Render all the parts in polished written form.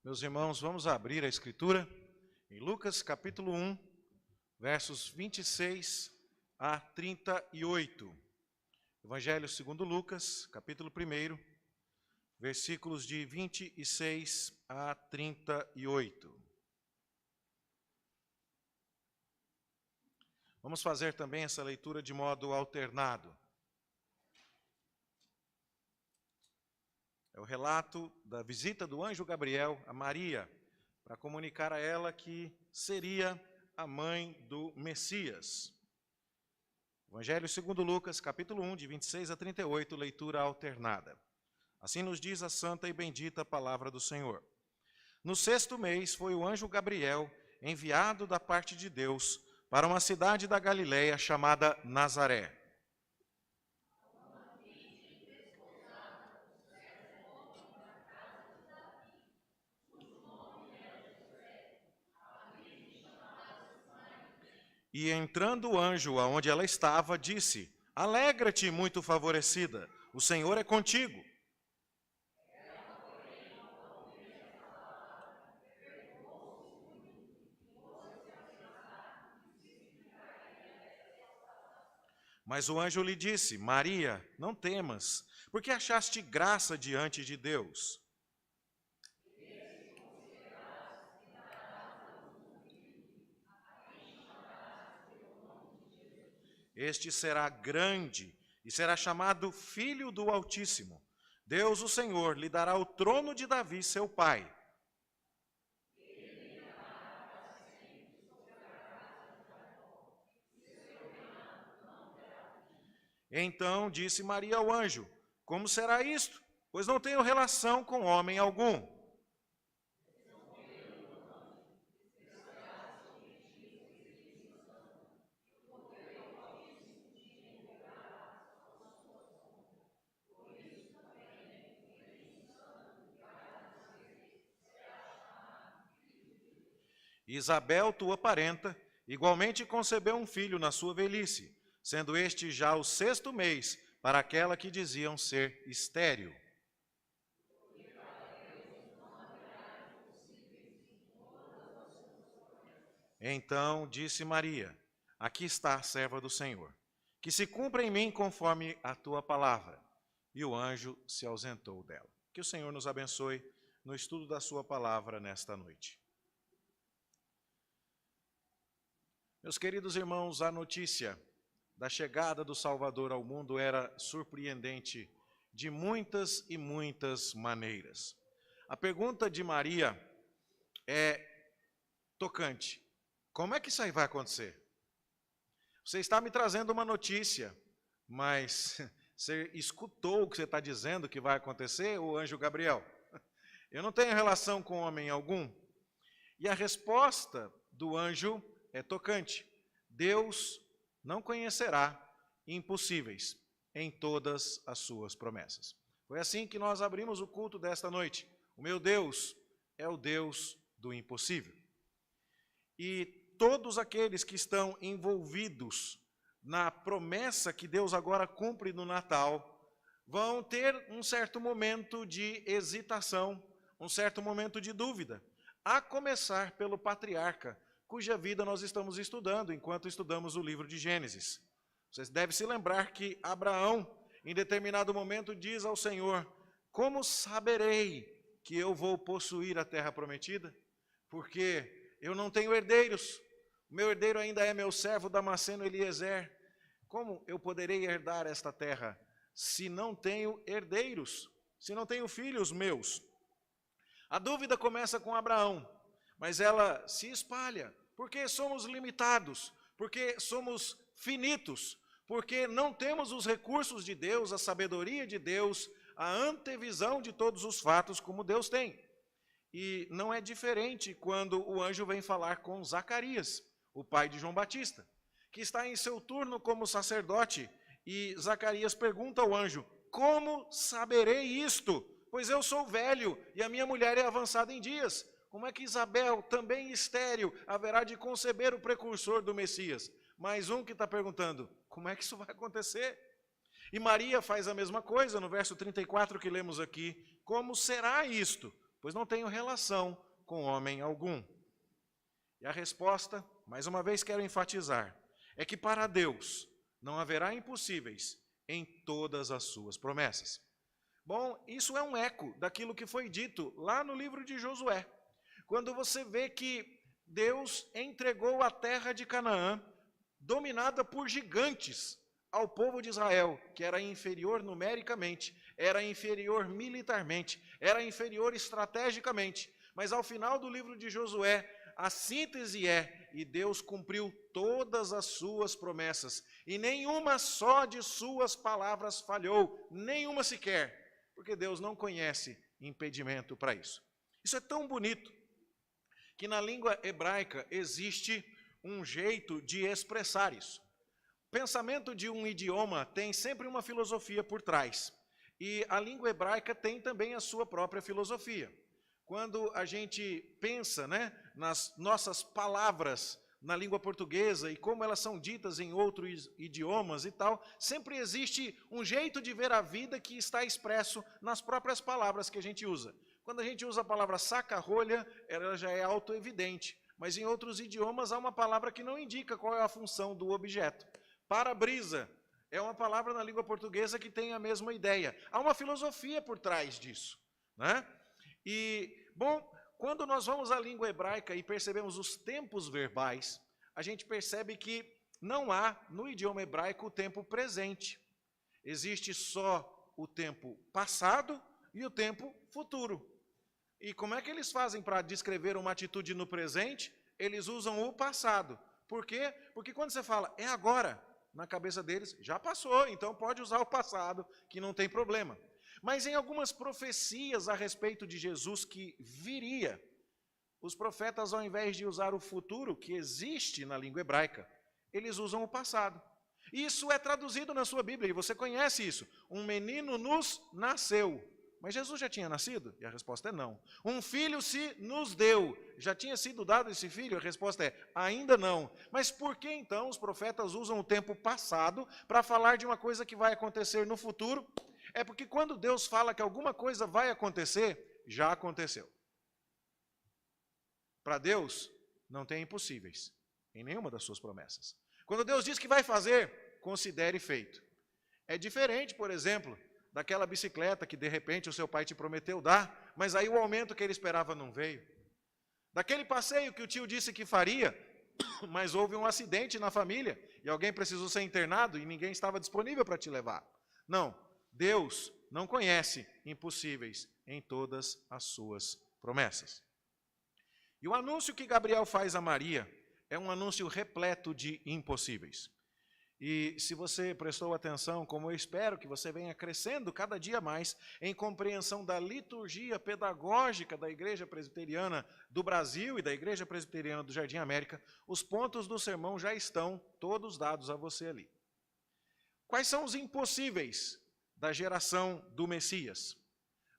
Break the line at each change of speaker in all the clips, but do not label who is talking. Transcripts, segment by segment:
Meus irmãos, vamos abrir a Escritura em Lucas capítulo 1, versos 26 a 38. Evangelho segundo Lucas, capítulo 1, versículos de 26 a 38. Vamos fazer também essa leitura de modo alternado. É o relato da visita do anjo Gabriel a Maria, para comunicar a ela que seria a mãe do Messias. Evangelho segundo Lucas, capítulo 1, de 26 a 38, leitura alternada. Assim nos diz a santa e bendita palavra do Senhor. No 6º mês foi o anjo Gabriel enviado da parte de Deus para uma cidade da Galileia chamada Nazaré. E entrando o anjo aonde ela estava, disse: Alegra-te, muito favorecida, o Senhor é contigo. Mas o anjo lhe disse: Maria, não temas, porque achaste graça diante de Deus. Este será grande e será chamado Filho do Altíssimo. Deus, o Senhor, lhe dará o trono de Davi, seu pai. Então disse Maria ao anjo: Como será isto? Pois não tenho relação com homem algum. Isabel, tua parenta, igualmente concebeu um filho na sua velhice, sendo este já o 6º mês para aquela que diziam ser estéril. Então disse Maria: Aqui está a serva do Senhor, que se cumpra em mim conforme a tua palavra. E o anjo se ausentou dela. Que o Senhor nos abençoe no estudo da sua palavra nesta noite. Meus queridos irmãos, a notícia da chegada do Salvador ao mundo era surpreendente de muitas e muitas maneiras. A pergunta de Maria é tocante. Como é que isso aí vai acontecer? Você está me trazendo uma notícia, mas você escutou o que você está dizendo que vai acontecer, o anjo Gabriel? Eu não tenho relação com homem algum. E a resposta do anjo é tocante. Deus não conhecerá impossíveis em todas as suas promessas. Foi assim que nós abrimos o culto desta noite. O meu Deus é o Deus do impossível. E todos aqueles que estão envolvidos na promessa que Deus agora cumpre no Natal vão ter um certo momento de hesitação, um certo momento de dúvida, a começar pelo patriarca, cuja vida nós estamos estudando enquanto estudamos o livro de Gênesis. Vocês devem se lembrar que Abraão, em determinado momento, diz ao Senhor: Como saberei que eu vou possuir a terra prometida? Porque eu não tenho herdeiros. O meu herdeiro ainda é meu servo Damasceno Eliezer. Como eu poderei herdar esta terra se não tenho herdeiros, se não tenho filhos meus? A dúvida começa com Abraão, mas ela se espalha, porque somos limitados, porque somos finitos, porque não temos os recursos de Deus, a sabedoria de Deus, a antevisão de todos os fatos como Deus tem. E não é diferente quando o anjo vem falar com Zacarias, o pai de João Batista, que está em seu turno como sacerdote, e Zacarias pergunta ao anjo: Como saberei isto? Pois eu sou velho e a minha mulher é avançada em dias. Como é que Isabel, também estéril, haverá de conceber o precursor do Messias? Mais um que está perguntando: como é que isso vai acontecer? E Maria faz a mesma coisa no verso 34 que lemos aqui. Como será isto? pois não tenho relação com homem algum. E a resposta, mais uma vez quero enfatizar, é que para Deus não haverá impossíveis em todas as suas promessas. Bom, isso é um eco daquilo que foi dito lá no livro de Josué, quando você vê que Deus entregou a terra de Canaã, dominada por gigantes, ao povo de Israel, que era inferior numericamente, era inferior militarmente, era inferior estrategicamente. Mas ao final do livro de Josué, a síntese é, e Deus cumpriu todas as suas promessas, e nenhuma só de suas palavras falhou, nenhuma sequer, porque Deus não conhece impedimento para isso. Isso é tão bonito, que na língua hebraica existe um jeito de expressar isso. O pensamento de um idioma tem sempre uma filosofia por trás, e a língua hebraica tem também a sua própria filosofia. Quando a gente pensa, nas nossas palavras na língua portuguesa e como elas são ditas em outros idiomas e tal, sempre existe um jeito de ver a vida que está expresso nas próprias palavras que a gente usa. Quando a gente usa a palavra saca-rolha, ela já é autoevidente, mas em outros idiomas há uma palavra que não indica qual é a função do objeto. Para-brisa é uma palavra na língua portuguesa que tem a mesma ideia. Há uma filosofia por trás disso, E, bom, quando nós vamos à língua hebraica e percebemos os tempos verbais, a gente percebe que não há no idioma hebraico o tempo presente. Existe só o tempo passado e o tempo futuro. E como é que eles fazem para descrever uma atitude no presente? Eles usam o passado. Por quê? Porque quando você fala, é agora, na cabeça deles, já passou, então pode usar o passado, que não tem problema. Mas em algumas profecias a respeito de Jesus que viria, os profetas, ao invés de usar o futuro, que existe na língua hebraica, eles usam o passado. Isso é traduzido na sua Bíblia, e você conhece isso. Um menino nos nasceu. Mas Jesus já tinha nascido? E a resposta é não. Um filho se nos deu. Já tinha sido dado esse filho? A resposta é ainda não. Mas por que então os profetas usam o tempo passado para falar de uma coisa que vai acontecer no futuro? É porque quando Deus fala que alguma coisa vai acontecer, já aconteceu. Para Deus, não tem impossíveis em nenhuma das suas promessas. Quando Deus diz que vai fazer, considere feito. É diferente, por exemplo, daquela bicicleta que de repente o seu pai te prometeu dar, mas aí o aumento que ele esperava não veio. Daquele passeio que o tio disse que faria, mas houve um acidente na família e alguém precisou ser internado e ninguém estava disponível para te levar. Não, Deus não conhece impossíveis em todas as suas promessas. E o anúncio que Gabriel faz a Maria é um anúncio repleto de impossíveis. E se você prestou atenção, como eu espero que você venha crescendo cada dia mais em compreensão da liturgia pedagógica da Igreja Presbiteriana do Brasil e da Igreja Presbiteriana do Jardim América, os pontos do sermão já estão todos dados a você ali. Quais são os impossíveis da geração do Messias?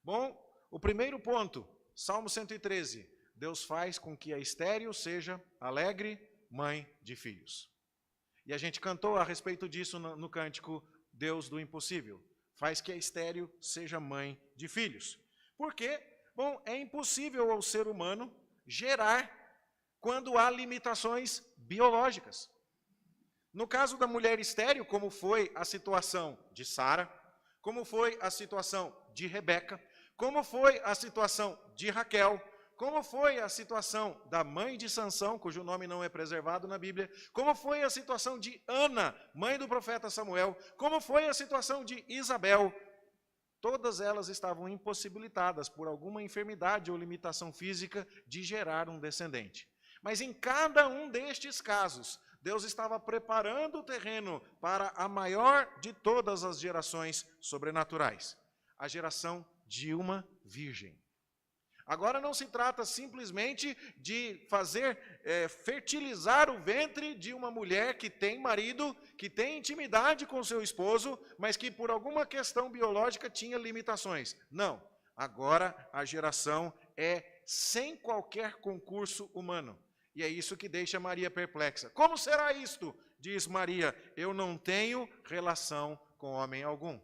Bom, o primeiro ponto, Salmo 113, Deus faz com que a estéril seja alegre mãe de filhos. E a gente cantou a respeito disso no cântico Deus do Impossível. Faz que a estéril seja mãe de filhos. Por quê? Bom, é impossível ao ser humano gerar quando há limitações biológicas. No caso da mulher estéril, como foi a situação de Sara, como foi a situação de Rebeca, como foi a situação de Raquel, como foi a situação da mãe de Sansão, cujo nome não é preservado na Bíblia, como foi a situação de Ana, mãe do profeta Samuel, como foi a situação de Isabel, todas elas estavam impossibilitadas por alguma enfermidade ou limitação física de gerar um descendente. Mas em cada um destes casos, Deus estava preparando o terreno para a maior de todas as gerações sobrenaturais, a geração de uma virgem. Agora não se trata simplesmente de fazer fertilizar o ventre de uma mulher que tem marido, que tem intimidade com seu esposo, mas que por alguma questão biológica tinha limitações. Não, agora a geração é sem qualquer concurso humano. E é isso que deixa Maria perplexa. Como será isto? Diz Maria, eu não tenho relação com homem algum.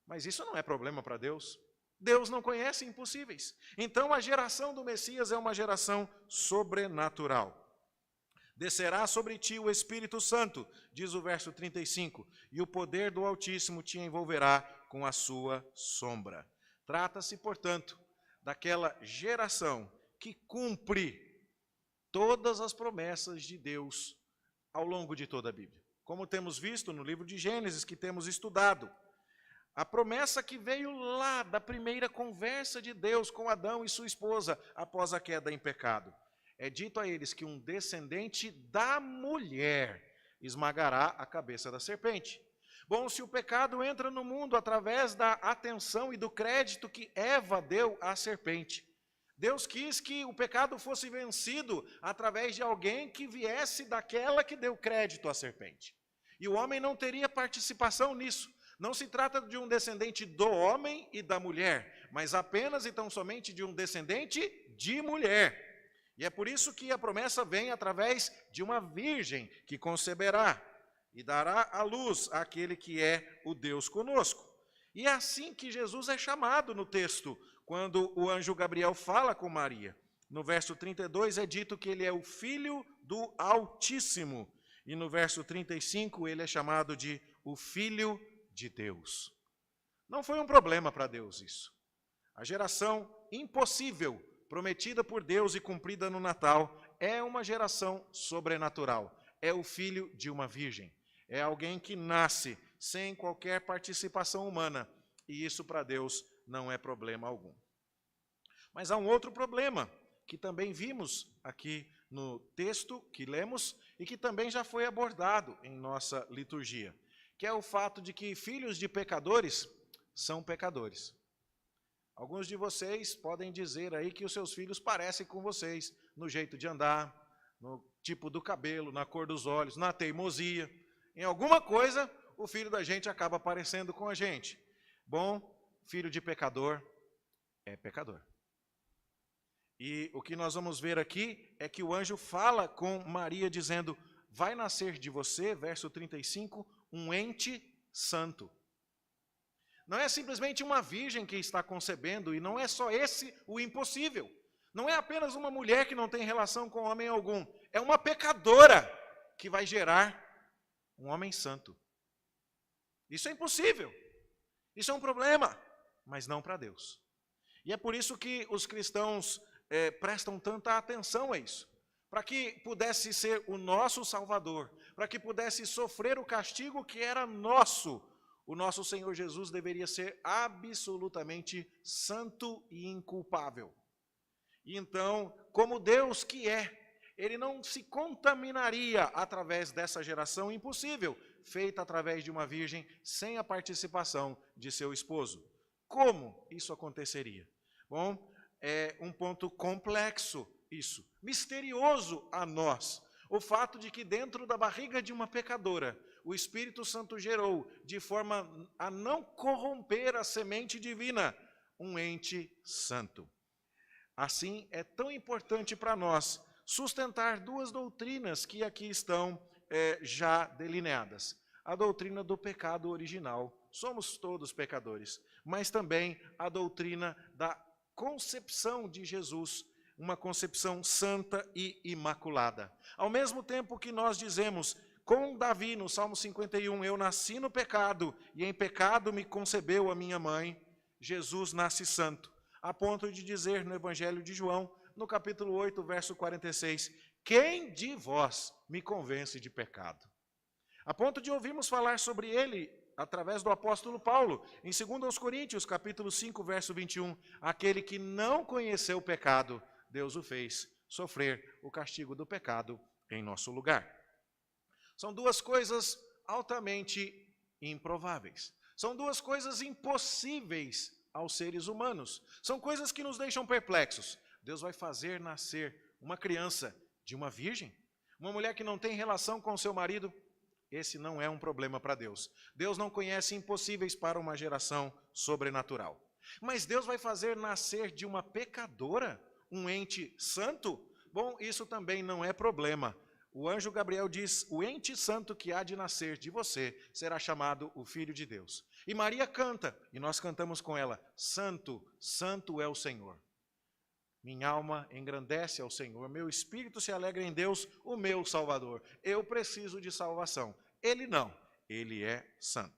Mas isso não é problema para Deus. Deus não conhece impossíveis. Então a geração do Messias é uma geração sobrenatural. Descerá sobre ti o Espírito Santo, diz o verso 35, e o poder do Altíssimo te envolverá com a sua sombra. Trata-se, portanto, daquela geração que cumpre todas as promessas de Deus ao longo de toda a Bíblia. Como temos visto no livro de Gênesis, que temos estudado, a promessa que veio lá da primeira conversa de Deus com Adão e sua esposa após a queda em pecado. É dito a eles que um descendente da mulher esmagará a cabeça da serpente. Bom, se o pecado entra no mundo através da atenção e do crédito que Eva deu à serpente, Deus quis que o pecado fosse vencido através de alguém que viesse daquela que deu crédito à serpente. E o homem não teria participação nisso. Não se trata de um descendente do homem e da mulher, mas apenas e tão somente de um descendente de mulher. E é por isso que a promessa vem através de uma virgem que conceberá e dará à luz àquele que é o Deus conosco. E é assim que Jesus é chamado no texto, quando o anjo Gabriel fala com Maria. No verso 32 é dito que ele é o Filho do Altíssimo. E no verso 35 ele é chamado de o Filho de Deus. Não foi um problema para Deus isso. A geração impossível, prometida por Deus e cumprida no Natal, é uma geração sobrenatural. É o filho de uma virgem. É alguém que nasce sem qualquer participação humana. E isso para Deus não é problema algum. Mas há um outro problema, que também vimos aqui no texto que lemos e que também já foi abordado em nossa liturgia, que é o fato de que filhos de pecadores são pecadores. Alguns de vocês podem dizer aí que os seus filhos parecem com vocês, no jeito de andar, no tipo do cabelo, na cor dos olhos, na teimosia. Em alguma coisa, o filho da gente acaba parecendo com a gente. Bom, filho de pecador é pecador. E o que nós vamos ver aqui é que o anjo fala com Maria dizendo, vai nascer de você, verso 35, um ente santo. Não é simplesmente uma virgem que está concebendo, e não é só esse o impossível. Não é apenas uma mulher que não tem relação com homem algum. É uma pecadora que vai gerar um homem santo. Isso é impossível. Isso é um problema, mas não para Deus. E é por isso que os cristãos prestam tanta atenção a isso. Para que pudesse ser o nosso Salvador, para que pudesse sofrer o castigo que era nosso, o nosso Senhor Jesus deveria ser absolutamente santo e inculpável. E então, como Deus que é, ele não se contaminaria através dessa geração impossível, feita através de uma virgem sem a participação de seu esposo. Como isso aconteceria? Bom, é um ponto complexo isso, misterioso a nós. O fato de que dentro da barriga de uma pecadora, o Espírito Santo gerou, de forma a não corromper a semente divina, um ente santo. Assim, é tão importante para nós sustentar duas doutrinas que aqui estão já delineadas. A doutrina do pecado original, somos todos pecadores, mas também a doutrina da concepção de Jesus, uma concepção santa e imaculada. Ao mesmo tempo que nós dizemos, com Davi, no Salmo 51, eu nasci no pecado, e em pecado me concebeu a minha mãe, Jesus nasce santo, a ponto de dizer no Evangelho de João, no capítulo 8, verso 46, quem de vós me convence de pecado? A ponto de ouvirmos falar sobre ele através do apóstolo Paulo, em 2 Coríntios, capítulo 5, verso 21, aquele que não conheceu o pecado, Deus o fez sofrer o castigo do pecado em nosso lugar. São duas coisas altamente improváveis. São duas coisas impossíveis aos seres humanos. São coisas que nos deixam perplexos. Deus vai fazer nascer uma criança de uma virgem? Uma mulher que não tem relação com seu marido? Esse não é um problema para Deus. Deus não conhece impossíveis para uma geração sobrenatural. Mas Deus vai fazer nascer de uma pecadora um ente santo? Bom, isso também não é problema. O anjo Gabriel diz, o ente santo que há de nascer de você será chamado o Filho de Deus. E Maria canta, e nós cantamos com ela: Santo, Santo é o Senhor. Minha alma engrandece ao Senhor, meu espírito se alegra em Deus, o meu Salvador. Eu preciso de salvação. Ele não, ele é santo.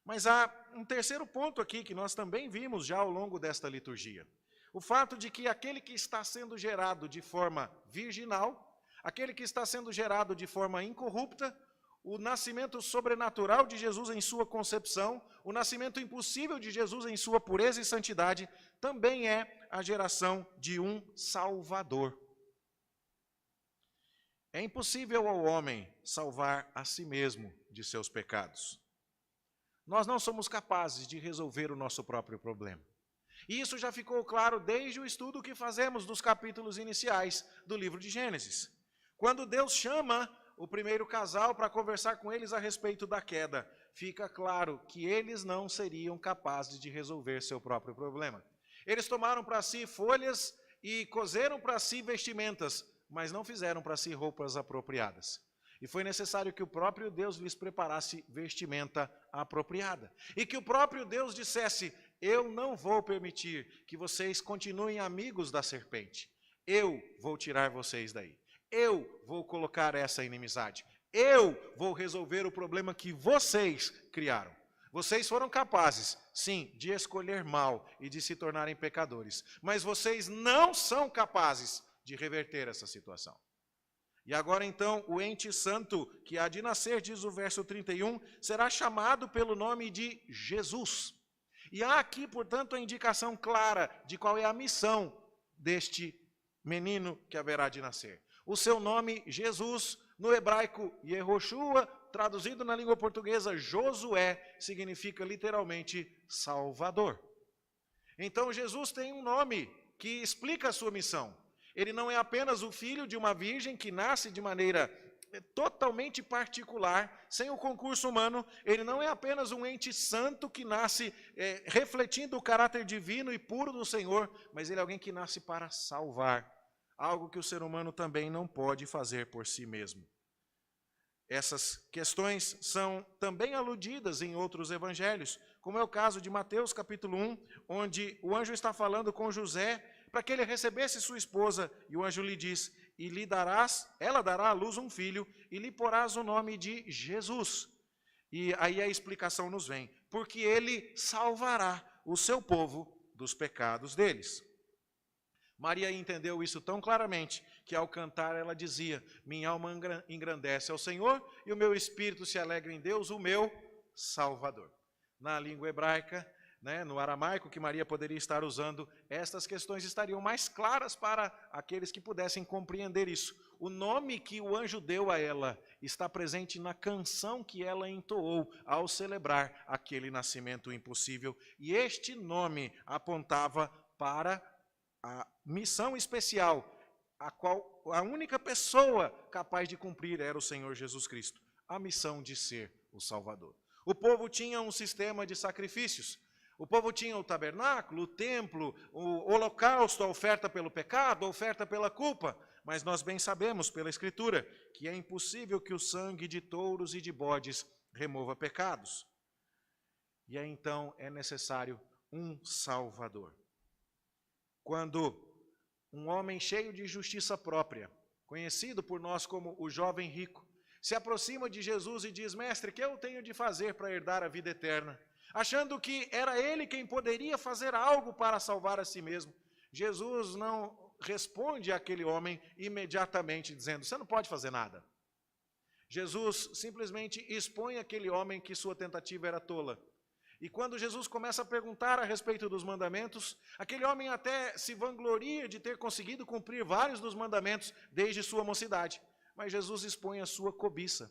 Mas há um terceiro ponto aqui que nós também vimos já ao longo desta liturgia. O fato de que aquele que está sendo gerado de forma virginal, aquele que está sendo gerado de forma incorrupta, o nascimento sobrenatural de Jesus em sua concepção, o nascimento impossível de Jesus em sua pureza e santidade, também é a geração de um Salvador. É impossível ao homem salvar a si mesmo de seus pecados. Nós não somos capazes de resolver o nosso próprio problema. E isso já ficou claro desde o estudo que fazemos dos capítulos iniciais do livro de Gênesis. Quando Deus chama o primeiro casal para conversar com eles a respeito da queda, fica claro que eles não seriam capazes de resolver seu próprio problema. Eles tomaram para si folhas e coseram para si vestimentas, mas não fizeram para si roupas apropriadas. E foi necessário que o próprio Deus lhes preparasse vestimenta apropriada. E que o próprio Deus dissesse: eu não vou permitir que vocês continuem amigos da serpente. Eu vou tirar vocês daí. Eu vou colocar essa inimizade. Eu vou resolver o problema que vocês criaram. Vocês foram capazes, sim, de escolher mal e de se tornarem pecadores. Mas vocês não são capazes de reverter essa situação. E agora então, o ente santo que há de nascer, diz o verso 31, será chamado pelo nome de Jesus. E há aqui, portanto, a indicação clara de qual é a missão deste menino que haverá de nascer. O seu nome, Jesus, no hebraico Yehoshua, traduzido na língua portuguesa Josué, significa literalmente Salvador. Então Jesus tem um nome que explica a sua missão. Ele não é apenas o filho de uma virgem que nasce de maneira totalmente particular, sem o concurso humano. Ele não é apenas um ente santo que nasce refletindo o caráter divino e puro do Senhor, mas ele é alguém que nasce para salvar. Algo que o ser humano também não pode fazer por si mesmo. Essas questões são também aludidas em outros evangelhos, como é o caso de Mateus capítulo 1, onde o anjo está falando com José para que ele recebesse sua esposa, e o anjo lhe diz: e ela dará à luz um filho, e lhe porás o nome de Jesus. E aí a explicação nos vem: porque ele salvará o seu povo dos pecados deles. Maria entendeu isso tão claramente que ao cantar ela dizia: minha alma engrandece ao Senhor e o meu espírito se alegra em Deus, o meu Salvador. Na língua hebraica, no aramaico que Maria poderia estar usando, estas questões estariam mais claras para aqueles que pudessem compreender isso. O nome que o anjo deu a ela está presente na canção que ela entoou ao celebrar aquele nascimento impossível, e este nome apontava para a missão especial, a qual a única pessoa capaz de cumprir era o Senhor Jesus Cristo, a missão de ser o Salvador. O povo tinha um sistema de sacrifícios. O povo tinha o tabernáculo, o templo, o holocausto, a oferta pelo pecado, a oferta pela culpa. Mas nós bem sabemos pela Escritura que é impossível que o sangue de touros e de bodes remova pecados. E aí então é necessário um Salvador. Quando um homem cheio de justiça própria, conhecido por nós como o jovem rico, se aproxima de Jesus e diz: mestre, o que eu tenho de fazer para herdar a vida eterna? Achando que era ele quem poderia fazer algo para salvar a si mesmo, Jesus não responde àquele homem imediatamente dizendo: você não pode fazer nada. Jesus simplesmente expõe àquele homem que sua tentativa era tola. E quando Jesus começa a perguntar a respeito dos mandamentos, aquele homem até se vangloria de ter conseguido cumprir vários dos mandamentos desde sua mocidade. Mas Jesus expõe a sua cobiça.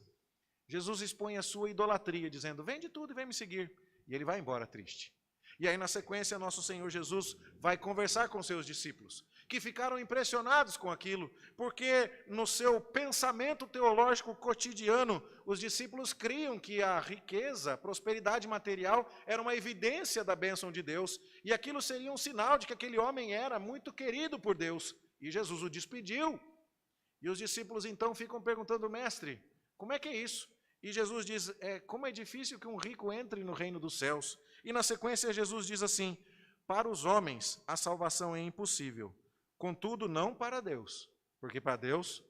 Jesus expõe a sua idolatria, dizendo: vende tudo e vem me seguir. E ele vai embora triste. E aí na sequência nosso Senhor Jesus vai conversar com seus discípulos, que ficaram impressionados com aquilo, porque no seu pensamento teológico cotidiano, os discípulos criam que a riqueza, a prosperidade material era uma evidência da bênção de Deus, e aquilo seria um sinal de que aquele homem era muito querido por Deus, e Jesus o despediu. E os discípulos então ficam perguntando: mestre, como é que é isso? E Jesus diz, como é difícil que um rico entre no reino dos céus. E na sequência Jesus diz assim, para os homens a salvação é impossível, contudo não para Deus, porque para Deus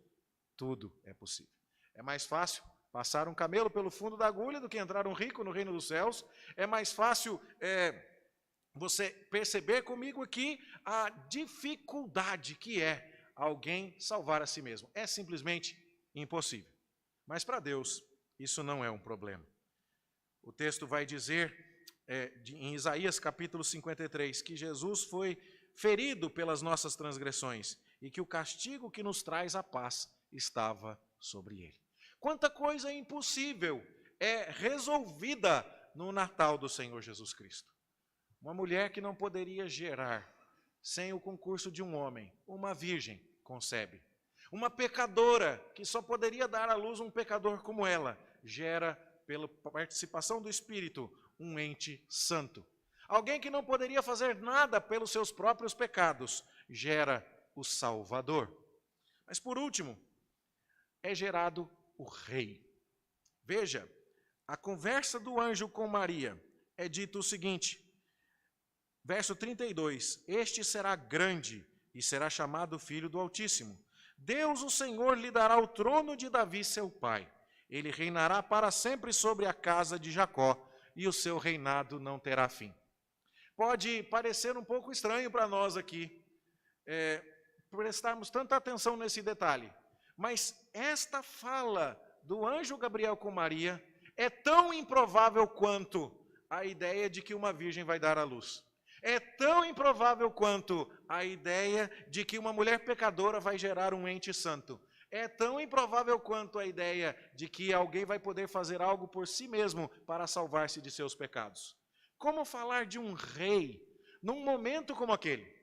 tudo é possível. É mais fácil passar um camelo pelo fundo da agulha do que entrar um rico no reino dos céus. É mais fácil você perceber comigo aqui a dificuldade que é alguém salvar a si mesmo. É simplesmente impossível. Mas para Deus isso não é um problema. O texto vai dizer em Isaías capítulo 53 que Jesus foi ferido pelas nossas transgressões e que o castigo que nos traz a paz estava sobre ele. Quanta coisa impossível é resolvida no Natal do Senhor Jesus Cristo. Uma mulher que não poderia gerar sem o concurso de um homem, uma virgem concebe. Uma pecadora que só poderia dar à luz um pecador como ela, gera, pela participação do Espírito, um ente santo. Alguém que não poderia fazer nada pelos seus próprios pecados, gera o Salvador. Mas por último, é gerado o Rei. Veja, a conversa do anjo com Maria é dito o seguinte, verso 32, este será grande e será chamado Filho do Altíssimo. Deus, o Senhor, lhe dará o trono de Davi, seu pai. Ele reinará para sempre sobre a casa de Jacó, e o seu reinado não terá fim. Pode parecer um pouco estranho para nós aqui, prestarmos tanta atenção nesse detalhe, mas esta fala do anjo Gabriel com Maria é tão improvável quanto a ideia de que uma virgem vai dar à luz. É tão improvável quanto a ideia de que uma mulher pecadora vai gerar um ente santo. É tão improvável quanto a ideia de que alguém vai poder fazer algo por si mesmo para salvar-se de seus pecados. Como falar de um rei num momento como aquele?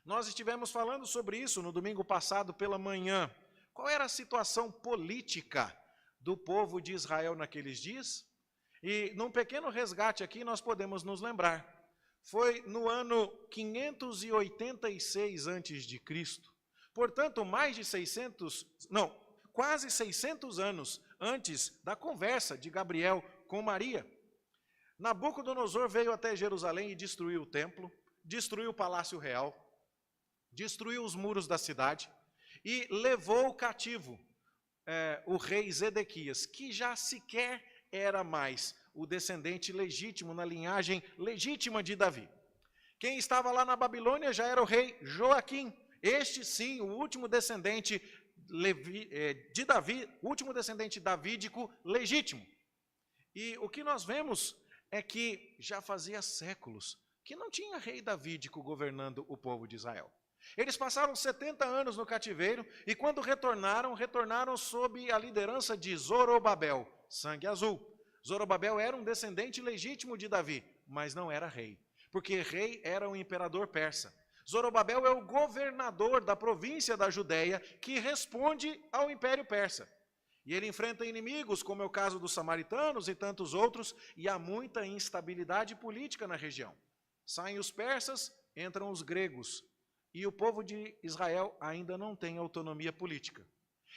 Nós estivemos falando sobre isso no domingo passado pela manhã. Qual era a situação política do povo de Israel naqueles dias? E num pequeno resgate aqui nós podemos nos lembrar. Foi no ano 586 a.C., portanto, quase 600 anos antes da conversa de Gabriel com Maria. Nabucodonosor veio até Jerusalém e destruiu o templo, destruiu o palácio real, destruiu os muros da cidade e levou cativo o rei Zedequias, que já sequer era mais o descendente legítimo, na linhagem legítima de Davi. Quem estava lá na Babilônia já era o rei Joaquim, este sim, o último descendente de Davi, o último descendente davídico legítimo. E o que nós vemos é que já fazia séculos que não tinha rei davídico governando o povo de Israel. Eles passaram 70 anos no cativeiro e quando retornaram sob a liderança de Zorobabel, sangue azul. Zorobabel era um descendente legítimo de Davi, mas não era rei, porque rei era um imperador persa. Zorobabel é o governador da província da Judéia que responde ao Império Persa. E ele enfrenta inimigos, como é o caso dos samaritanos e tantos outros, e há muita instabilidade política na região. Saem os persas, entram os gregos, e o povo de Israel ainda não tem autonomia política.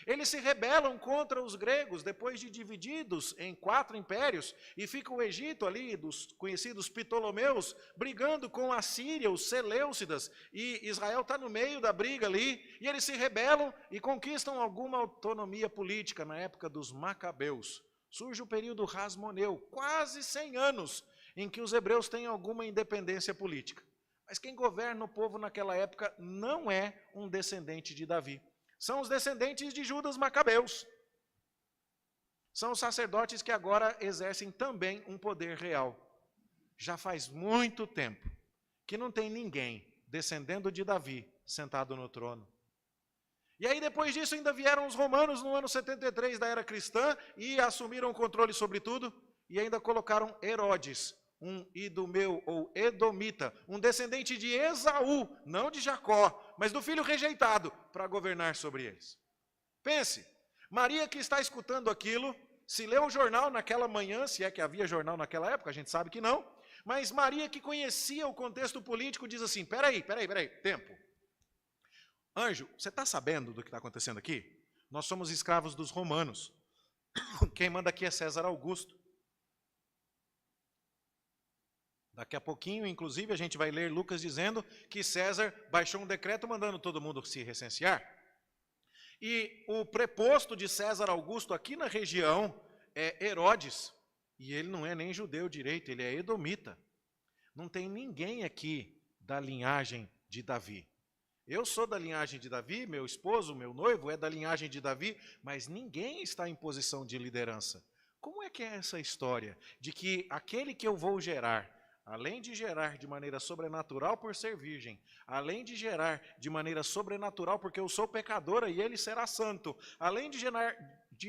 Eles se rebelam contra os gregos, depois de divididos em 4 impérios, e fica o Egito ali, dos conhecidos Ptolomeus, brigando com a Síria, os Seleucidas, e Israel está no meio da briga ali, e eles se rebelam e conquistam alguma autonomia política na época dos Macabeus. Surge o período Hasmoneu, quase 100 anos, em que os hebreus têm alguma independência política. Mas quem governa o povo naquela época não é um descendente de Davi. São os descendentes de Judas Macabeus. São os sacerdotes que agora exercem também um poder real. Já faz muito tempo que não tem ninguém descendendo de Davi sentado no trono. E aí depois disso ainda vieram os romanos no ano 73 da era cristã e assumiram o controle sobre tudo e ainda colocaram Herodes, um idomeu ou edomita, um descendente de Esaú, não de Jacó, mas do filho rejeitado, para governar sobre eles. Pense, Maria que está escutando aquilo, se leu o jornal naquela manhã, se é que havia jornal naquela época, a gente sabe que não, mas Maria que conhecia o contexto político diz assim, peraí, tempo. Anjo, você está sabendo do que está acontecendo aqui? Nós somos escravos dos romanos. Quem manda aqui é César Augusto. Daqui a pouquinho, inclusive, a gente vai ler Lucas dizendo que César baixou um decreto mandando todo mundo se recensear. E o preposto de César Augusto aqui na região é Herodes. E ele não é nem judeu direito, ele é edomita. Não tem ninguém aqui da linhagem de Davi. Eu sou da linhagem de Davi, meu esposo, meu noivo é da linhagem de Davi, mas ninguém está em posição de liderança. Como é que é essa história de que aquele que eu vou gerar, além de gerar de maneira sobrenatural por ser virgem, além de gerar de maneira sobrenatural porque eu sou pecadora e ele será santo, além de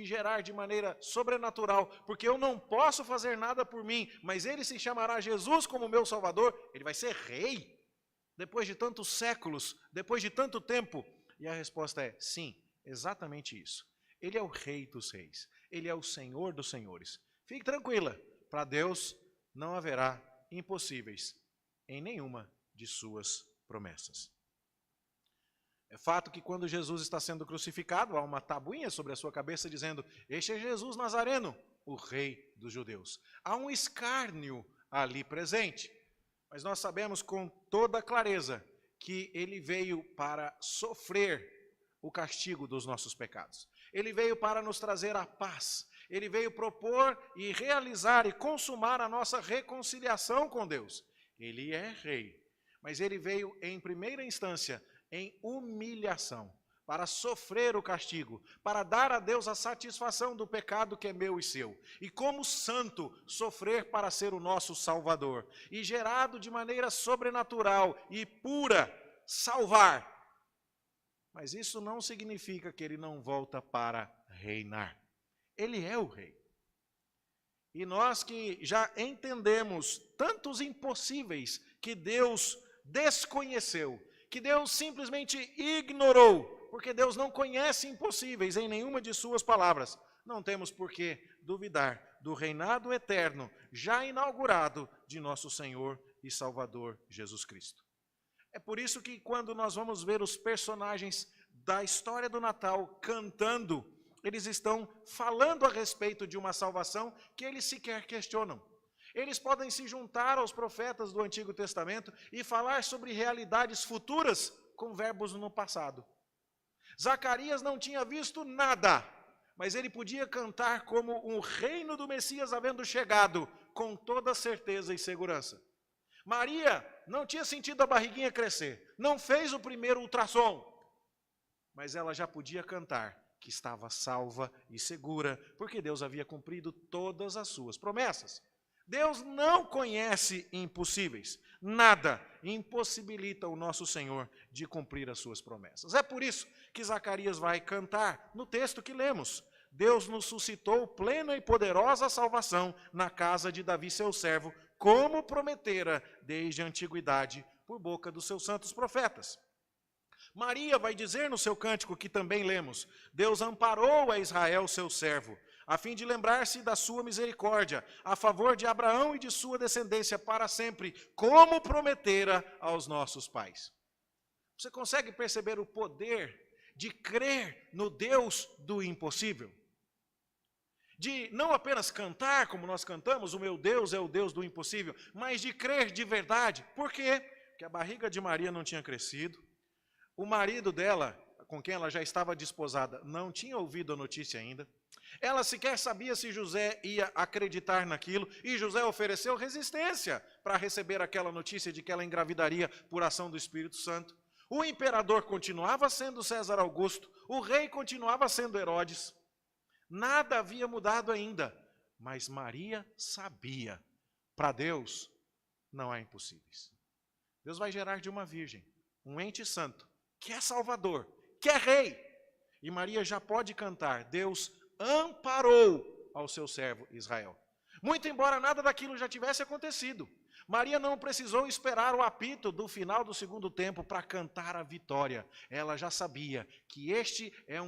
gerar de maneira sobrenatural porque eu não posso fazer nada por mim, mas ele se chamará Jesus como meu Salvador, ele vai ser rei? Depois de tantos séculos, depois de tanto tempo? E a resposta é sim, exatamente isso. Ele é o Rei dos Reis, Ele é o Senhor dos Senhores. Fique tranquila, para Deus não haverá impossíveis em nenhuma de suas promessas. É fato que quando Jesus está sendo crucificado, há uma tabuinha sobre a sua cabeça dizendo: este é Jesus Nazareno, o Rei dos Judeus. Há um escárnio ali presente. Mas nós sabemos com toda clareza que ele veio para sofrer o castigo dos nossos pecados. Ele veio para nos trazer a paz. Ele veio propor e realizar e consumar a nossa reconciliação com Deus. Ele é rei, mas ele veio em primeira instância em humilhação, para sofrer o castigo, para dar a Deus a satisfação do pecado que é meu e seu. E como santo, sofrer para ser o nosso Salvador. E gerado de maneira sobrenatural e pura, salvar. Mas isso não significa que ele não volta para reinar. Ele é o rei. E nós que já entendemos tantos impossíveis que Deus desconheceu, que Deus simplesmente ignorou, porque Deus não conhece impossíveis em nenhuma de suas palavras. Não temos por que duvidar do reinado eterno, já inaugurado, de nosso Senhor e Salvador Jesus Cristo. É por isso que quando nós vamos ver os personagens da história do Natal cantando, eles estão falando a respeito de uma salvação que eles sequer questionam. Eles podem se juntar aos profetas do Antigo Testamento e falar sobre realidades futuras com verbos no passado. Zacarias não tinha visto nada, mas ele podia cantar como um reino do Messias havendo chegado, com toda certeza e segurança. Maria não tinha sentido a barriguinha crescer, não fez o primeiro ultrassom, mas ela já podia cantar que estava salva e segura, porque Deus havia cumprido todas as suas promessas. Deus não conhece impossíveis. Nada impossibilita o nosso Senhor de cumprir as suas promessas. É por isso que Zacarias vai cantar no texto que lemos. Deus nos suscitou plena e poderosa salvação na casa de Davi, seu servo, como prometera desde a antiguidade por boca dos seus santos profetas. Maria vai dizer no seu cântico que também lemos: Deus amparou a Israel, seu servo, a fim de lembrar-se da sua misericórdia, a favor de Abraão e de sua descendência para sempre, como prometera aos nossos pais. Você consegue perceber o poder de crer no Deus do impossível? De não apenas cantar como nós cantamos, o meu Deus é o Deus do impossível, mas de crer de verdade. Por quê? Porque a barriga de Maria não tinha crescido, o marido dela, com quem ela já estava desposada, não tinha ouvido a notícia ainda. Ela sequer sabia se José ia acreditar naquilo, e José ofereceu resistência para receber aquela notícia de que ela engravidaria por ação do Espírito Santo. O imperador continuava sendo César Augusto, o rei continuava sendo Herodes. Nada havia mudado ainda, mas Maria sabia, para Deus não há impossíveis. Deus vai gerar de uma virgem um ente santo, que é Salvador, que é Rei. E Maria já pode cantar: Deus amparou ao seu servo Israel. Muito embora nada daquilo já tivesse acontecido, Maria não precisou esperar o apito do final do segundo tempo para cantar a vitória. Ela já sabia que este é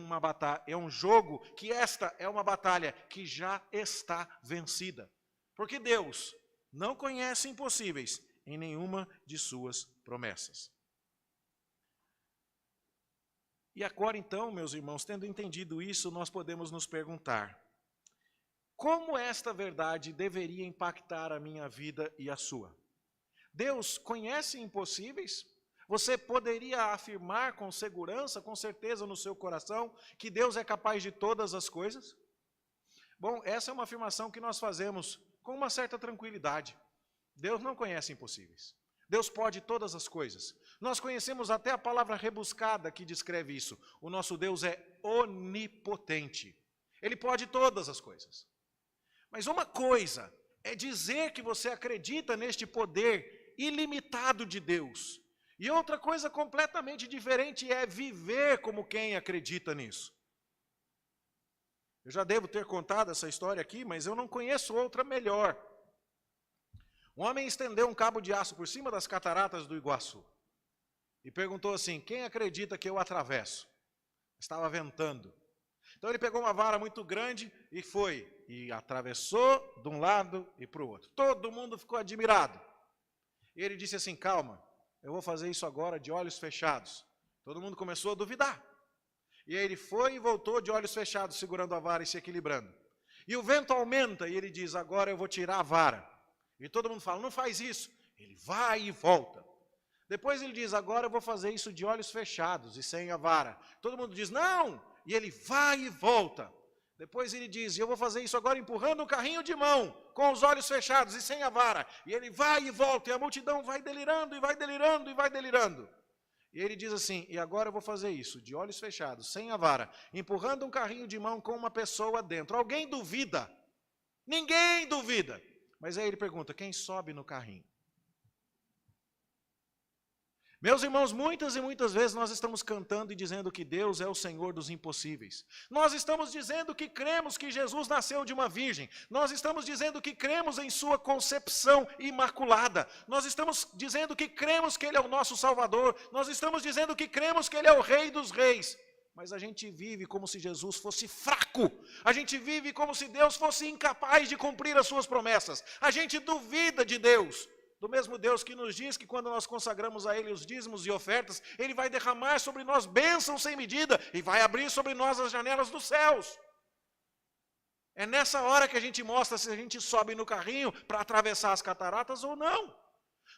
um jogo, que esta é uma batalha que já está vencida. Porque Deus não conhece impossíveis em nenhuma de suas promessas. E agora então, meus irmãos, tendo entendido isso, nós podemos nos perguntar: como esta verdade deveria impactar a minha vida e a sua? Deus conhece impossíveis? Você poderia afirmar com segurança, com certeza no seu coração, que Deus é capaz de todas as coisas? Bom, essa é uma afirmação que nós fazemos com uma certa tranquilidade. Deus não conhece impossíveis. Deus pode todas as coisas. Nós conhecemos até a palavra rebuscada que descreve isso. O nosso Deus é onipotente. Ele pode todas as coisas. Mas uma coisa é dizer que você acredita neste poder ilimitado de Deus. E outra coisa completamente diferente é viver como quem acredita nisso. Eu já devo ter contado essa história aqui, mas eu não conheço outra melhor. Um homem estendeu um cabo de aço por cima das cataratas do Iguaçu e perguntou assim: quem acredita que eu atravesso? Estava ventando. Então ele pegou uma vara muito grande e foi, e atravessou de um lado e para o outro. Todo mundo ficou admirado. E ele disse assim: calma, eu vou fazer isso agora de olhos fechados. Todo mundo começou a duvidar. E aí ele foi e voltou de olhos fechados, segurando a vara e se equilibrando. E o vento aumenta e ele diz: agora eu vou tirar a vara. E todo mundo fala: não faz isso. Ele vai e volta. Depois ele diz: agora eu vou fazer isso de olhos fechados e sem a vara. Todo mundo diz: não. E ele vai e volta. Depois ele diz: eu vou fazer isso agora empurrando um carrinho de mão, com os olhos fechados e sem a vara. E ele vai e volta, e a multidão vai delirando, e vai delirando, e vai delirando. E ele diz assim: e agora eu vou fazer isso, de olhos fechados, sem a vara, empurrando um carrinho de mão com uma pessoa dentro. Alguém duvida? Ninguém duvida. Mas aí ele pergunta: quem sobe no carrinho? Meus irmãos, muitas e muitas vezes nós estamos cantando e dizendo que Deus é o Senhor dos impossíveis. Nós estamos dizendo que cremos que Jesus nasceu de uma virgem. Nós estamos dizendo que cremos em sua concepção imaculada. Nós estamos dizendo que cremos que Ele é o nosso Salvador. Nós estamos dizendo que cremos que Ele é o Rei dos Reis. Mas a gente vive como se Jesus fosse fraco. A gente vive como se Deus fosse incapaz de cumprir as suas promessas. A gente duvida de Deus. Do mesmo Deus que nos diz que quando nós consagramos a Ele os dízimos e ofertas, Ele vai derramar sobre nós bênçãos sem medida e vai abrir sobre nós as janelas dos céus. É nessa hora que a gente mostra se a gente sobe no carrinho para atravessar as cataratas ou não.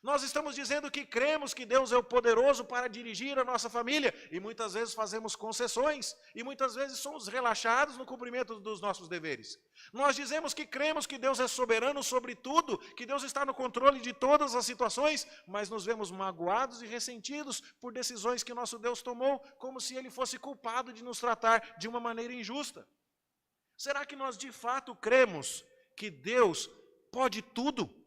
Nós estamos dizendo que cremos que Deus é o poderoso para dirigir a nossa família e muitas vezes fazemos concessões e muitas vezes somos relaxados no cumprimento dos nossos deveres. Nós dizemos que cremos que Deus é soberano sobre tudo, que Deus está no controle de todas as situações, mas nos vemos magoados e ressentidos por decisões que nosso Deus tomou, como se Ele fosse culpado de nos tratar de uma maneira injusta. Será que nós de fato cremos que Deus pode tudo?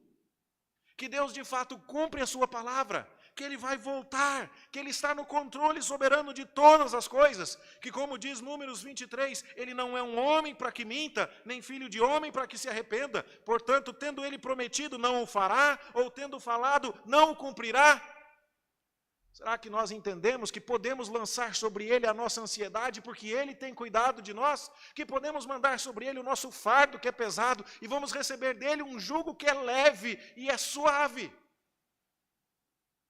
Que Deus de fato cumpre a sua palavra, que Ele vai voltar, que Ele está no controle soberano de todas as coisas, que como diz Números 23, Ele não é um homem para que minta, nem filho de homem para que se arrependa, portanto, tendo Ele prometido, não o fará, ou tendo falado, não o cumprirá. Será que nós entendemos que podemos lançar sobre Ele a nossa ansiedade, porque Ele tem cuidado de nós? Que podemos mandar sobre Ele o nosso fardo que é pesado, e vamos receber dEle um jugo que é leve e é suave?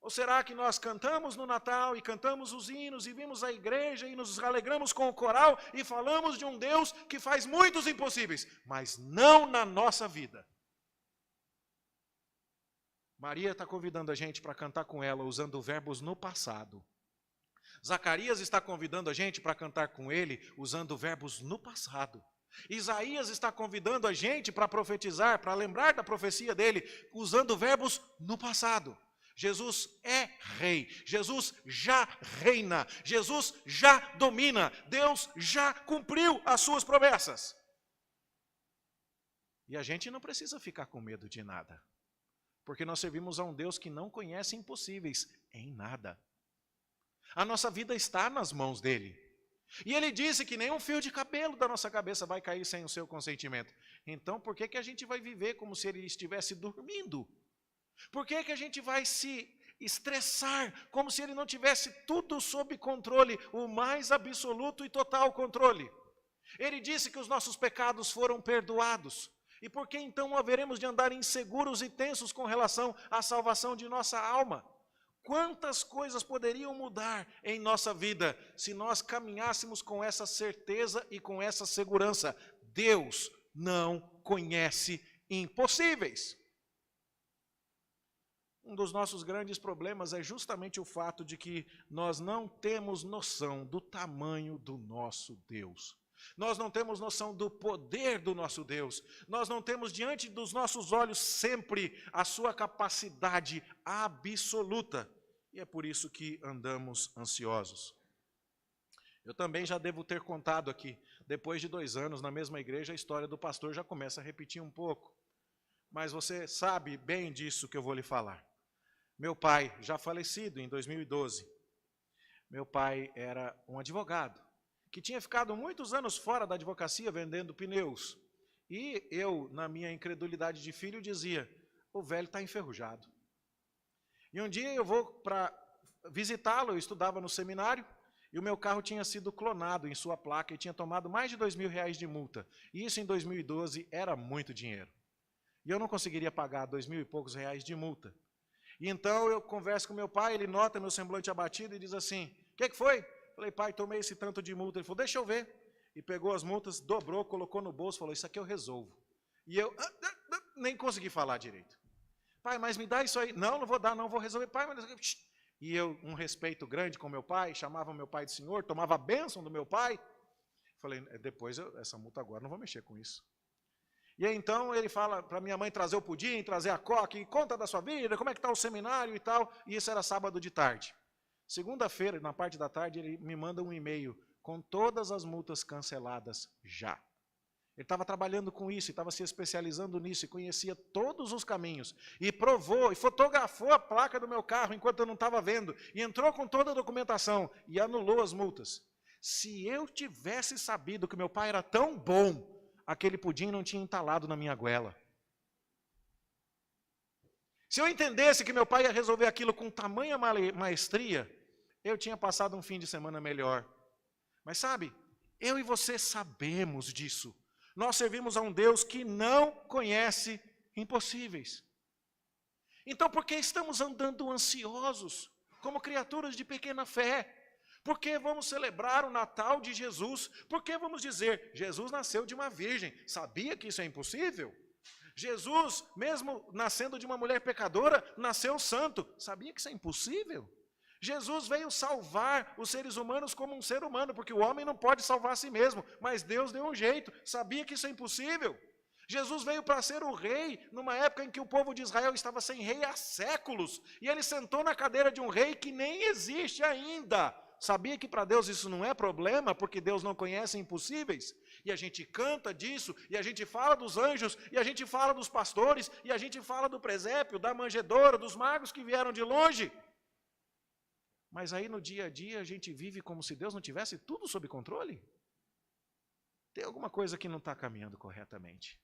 Ou será que nós cantamos no Natal, e cantamos os hinos, e vimos a igreja, e nos alegramos com o coral, e falamos de um Deus que faz muitos impossíveis, mas não na nossa vida? Maria está convidando a gente para cantar com ela, usando verbos no passado. Zacarias está convidando a gente para cantar com ele, usando verbos no passado. Isaías está convidando a gente para profetizar, para lembrar da profecia dele, usando verbos no passado. Jesus é rei, Jesus já reina, Jesus já domina, Deus já cumpriu as suas promessas. E a gente não precisa ficar com medo de nada. Porque nós servimos a um Deus que não conhece impossíveis em nada. A nossa vida está nas mãos dEle. E Ele disse que nenhum fio de cabelo da nossa cabeça vai cair sem o seu consentimento. Então, por que a gente vai viver como se Ele estivesse dormindo? Por que a gente vai se estressar como se Ele não tivesse tudo sob controle, o mais absoluto e total controle? Ele disse que os nossos pecados foram perdoados. E por que então haveremos de andar inseguros e tensos com relação à salvação de nossa alma? Quantas coisas poderiam mudar em nossa vida se nós caminhássemos com essa certeza e com essa segurança? Deus não conhece impossíveis. Um dos nossos grandes problemas é justamente o fato de que nós não temos noção do tamanho do nosso Deus. Nós não temos noção do poder do nosso Deus. Nós não temos diante dos nossos olhos sempre a sua capacidade absoluta. E é por isso que andamos ansiosos. Eu também já devo ter contado aqui, depois de 2 anos na mesma igreja, a história do pastor já começa a repetir um pouco. Mas você sabe bem disso que eu vou lhe falar. Meu pai, já falecido em 2012, meu pai era um advogado, que tinha ficado muitos anos fora da advocacia vendendo pneus. E eu, na minha incredulidade de filho, dizia, o velho está enferrujado. E um dia eu vou para visitá-lo, eu estudava no seminário, e o meu carro tinha sido clonado em sua placa e tinha tomado mais de R$2.000 de multa. E isso em 2012 era muito dinheiro. E eu não conseguiria pagar R$2.000 e poucos de multa. E então eu converso com meu pai, ele nota meu semblante abatido e diz assim, o que foi? Falei, pai, tomei esse tanto de multa. Ele falou, deixa eu ver. E pegou as multas, dobrou, colocou no bolso, falou, isso aqui eu resolvo. E eu nem consegui falar direito. Pai, mas me dá isso aí. Não, não vou dar, não vou resolver. Pai, mas... E eu, um respeito grande com meu pai, chamava meu pai de senhor, tomava a bênção do meu pai. Falei, depois, essa multa agora, não vou mexer com isso. E aí, então, ele fala para minha mãe trazer o pudim, trazer a coca, e conta da sua vida, como é que está o seminário e tal. E isso era sábado de tarde. Segunda-feira, na parte da tarde, ele me manda um e-mail com todas as multas canceladas já. Ele estava trabalhando com isso, estava se especializando nisso, e conhecia todos os caminhos. E provou, e fotografou a placa do meu carro enquanto eu não estava vendo. E entrou com toda a documentação e anulou as multas. Se eu tivesse sabido que meu pai era tão bom, aquele pudim não tinha entalado na minha goela. Se eu entendesse que meu pai ia resolver aquilo com tamanha maestria, eu tinha passado um fim de semana melhor. Mas sabe, eu e você sabemos disso. Nós servimos a um Deus que não conhece impossíveis. Então, por que estamos andando ansiosos, como criaturas de pequena fé? Por que vamos celebrar o Natal de Jesus? Por que vamos dizer, Jesus nasceu de uma virgem? Sabia que isso é impossível? Jesus, mesmo nascendo de uma mulher pecadora, nasceu santo. Sabia que isso é impossível? Jesus veio salvar os seres humanos como um ser humano, porque o homem não pode salvar a si mesmo, mas Deus deu um jeito. Sabia que isso é impossível? Jesus veio para ser o rei numa época em que o povo de Israel estava sem rei há séculos, e ele sentou na cadeira de um rei que nem existe ainda. Sabia que para Deus isso não é problema, porque Deus não conhece impossíveis? E a gente canta disso, e a gente fala dos anjos, e a gente fala dos pastores, e a gente fala do presépio, da manjedoura, dos magos que vieram de longe. Mas aí no dia a dia a gente vive como se Deus não tivesse tudo sob controle? Tem alguma coisa que não está caminhando corretamente.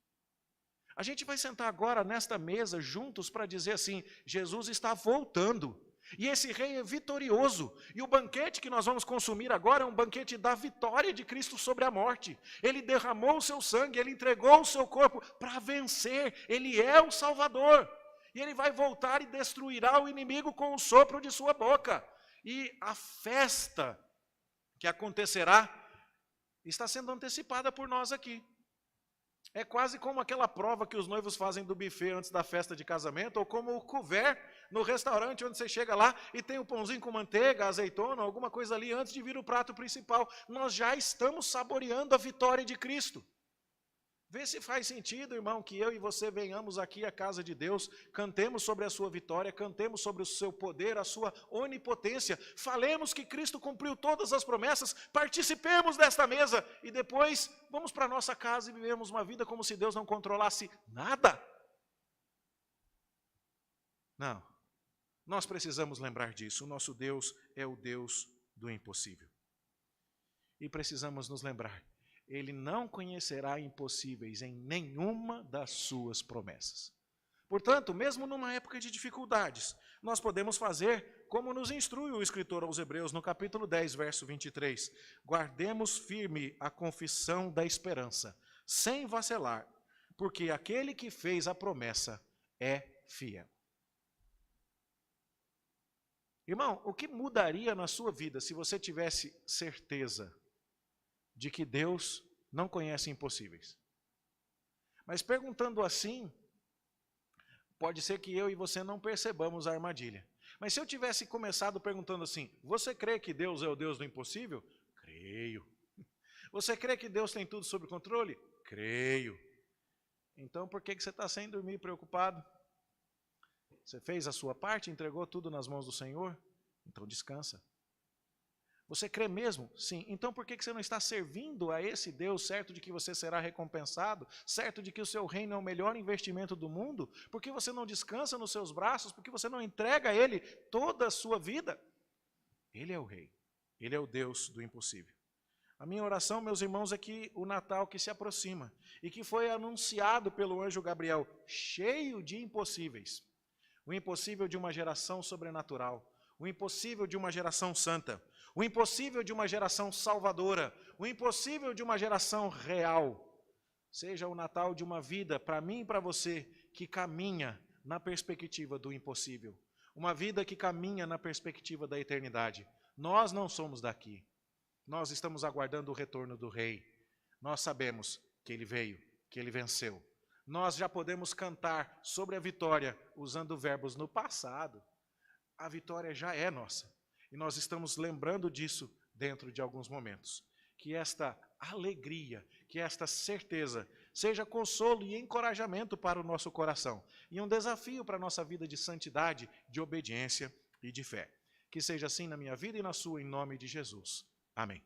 A gente vai sentar agora nesta mesa juntos para dizer assim, Jesus está voltando. E esse rei é vitorioso. E o banquete que nós vamos consumir agora é um banquete da vitória de Cristo sobre a morte. Ele derramou o seu sangue, ele entregou o seu corpo para vencer. Ele é o Salvador. E ele vai voltar e destruirá o inimigo com o sopro de sua boca. E a festa que acontecerá está sendo antecipada por nós aqui. É quase como aquela prova que os noivos fazem do buffet antes da festa de casamento, ou como o couvert no restaurante, onde você chega lá e tem o pãozinho com manteiga, azeitona, alguma coisa ali antes de vir o prato principal. Nós já estamos saboreando a vitória de Cristo. Vê se faz sentido, irmão, que eu e você venhamos aqui à casa de Deus, cantemos sobre a sua vitória, cantemos sobre o seu poder, a sua onipotência, falemos que Cristo cumpriu todas as promessas, participemos desta mesa e depois vamos para a nossa casa e vivemos uma vida como se Deus não controlasse nada. Não, nós precisamos lembrar disso, o nosso Deus é o Deus do impossível. E precisamos nos lembrar, Ele não conhecerá impossíveis em nenhuma das suas promessas. Portanto, mesmo numa época de dificuldades, nós podemos fazer como nos instrui o escritor aos Hebreus, no capítulo 10, verso 23. Guardemos firme a confissão da esperança, sem vacilar, porque aquele que fez a promessa é fiel. Irmão, o que mudaria na sua vida se você tivesse certeza de que Deus não conhece impossíveis? Mas perguntando assim, pode ser que eu e você não percebamos a armadilha. Mas se eu tivesse começado perguntando assim, você crê que Deus é o Deus do impossível? Creio. Você crê que Deus tem tudo sob controle? Creio. Então por que você está sem dormir, preocupado? Você fez a sua parte, entregou tudo nas mãos do Senhor? Então descansa. Você crê mesmo? Sim. Então por que você não está servindo a esse Deus, certo de que você será recompensado, certo de que o seu reino é o melhor investimento do mundo? Por que você não descansa nos seus braços? Por que você não entrega a Ele toda a sua vida? Ele é o Rei. Ele é o Deus do impossível. A minha oração, meus irmãos, é que o Natal que se aproxima e que foi anunciado pelo anjo Gabriel, cheio de impossíveis, o impossível de uma geração sobrenatural, o impossível de uma geração santa, o impossível de uma geração salvadora, o impossível de uma geração real, seja o Natal de uma vida, para mim e para você, que caminha na perspectiva do impossível, uma vida que caminha na perspectiva da eternidade. Nós não somos daqui. Nós estamos aguardando o retorno do Rei. Nós sabemos que Ele veio, que Ele venceu. Nós já podemos cantar sobre a vitória usando verbos no passado. A vitória já é nossa. E nós estamos lembrando disso dentro de alguns momentos. Que esta alegria, que esta certeza seja consolo e encorajamento para o nosso coração. E um desafio para a nossa vida de santidade, de obediência e de fé. Que seja assim na minha vida e na sua, em nome de Jesus. Amém.